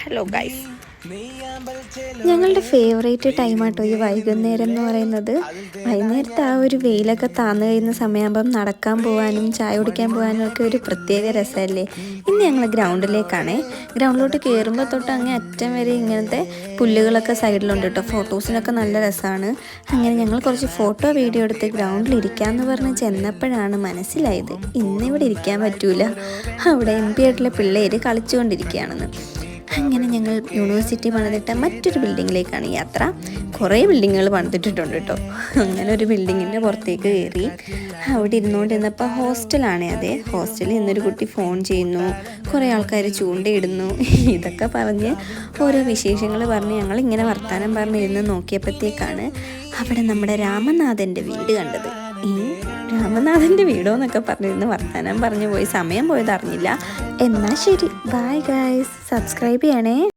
Hello guys, ഞങ്ങളുടെ favourite ടൈമാട്ടോ ഈ വൈകുന്നേരം എന്ന് പറയുന്നത്. വൈകുന്നേരത്തെ ആ ഒരു വെയിലൊക്കെ താന്നു കഴിയുന്ന സമയമാകുമ്പം നടക്കാൻ പോകാനും ചായ കുടിക്കാൻ പോകാനും ഒക്കെ ഒരു പ്രത്യേക രസമല്ലേ. ഇന്ന് ഞങ്ങൾ ഗ്രൗണ്ടിലോട്ട് കയറുമ്പോൾ തൊട്ട് അങ്ങേ അറ്റം വരെ ഇങ്ങനത്തെ പുല്ലുകളൊക്കെ സൈഡിലുണ്ട് കേട്ടോ. ഫോട്ടോസിനൊക്കെ നല്ല രസമാണ്. അങ്ങനെ ഞങ്ങൾ കുറച്ച് ഫോട്ടോ വീഡിയോ എടുത്ത് ഗ്രൗണ്ടിൽ ഇരിക്കാമെന്ന് പറഞ്ഞ് ചെന്നപ്പോഴാണ് മനസ്സിലായത് ഇന്നിവിടെ ഇരിക്കാൻ പറ്റൂല, അവിടെ MP ആയിട്ടുള്ള പിള്ളേർ കളിച്ചുകൊണ്ടിരിക്കുകയാണെന്ന്. അങ്ങനെ ഞങ്ങൾ യൂണിവേഴ്സിറ്റി പണിതിട്ട മറ്റൊരു ബിൽഡിങ്ങിലേക്കാണ് യാത്ര. കുറേ ബിൽഡിങ്ങുകൾ പണിതിട്ടിട്ടുണ്ട് കേട്ടോ. അങ്ങനെ ഒരു ബിൽഡിങ്ങിൻ്റെ പുറത്തേക്ക് കയറി അവിടെ ഇരുന്നുകൊണ്ടിരുന്നപ്പോൾ ഹോസ്റ്റലാണേ. അതെ, ഹോസ്റ്റലിൽ ഇന്നൊരു കുട്ടി ഫോൺ ചെയ്യുന്നു, കുറേ ആൾക്കാർ ചൂണ്ടയിടുന്നു. ഇതൊക്കെ പറഞ്ഞ് ഓരോ വിശേഷങ്ങൾ പറഞ്ഞ് ഞങ്ങൾ ഇങ്ങനെ വർത്തമാനം പറഞ്ഞിരുന്ന് നോക്കിയപ്പോഴത്തേക്കാണ് അവിടെ നമ്മുടെ രാമനാഥൻ്റെ വീട് കണ്ടത്. ഈ രാമനാഥൻ്റെ വീടോ എന്നൊക്കെ പറഞ്ഞിരുന്ന് വർത്തമാനം പറഞ്ഞു പോയി, സമയം പോയത് അറിഞ്ഞില്ല. എന്നാൽ ശരി, ബൈ ഗൈസ്, സബ്സ്ക്രൈബ് ചെയ്യണേ.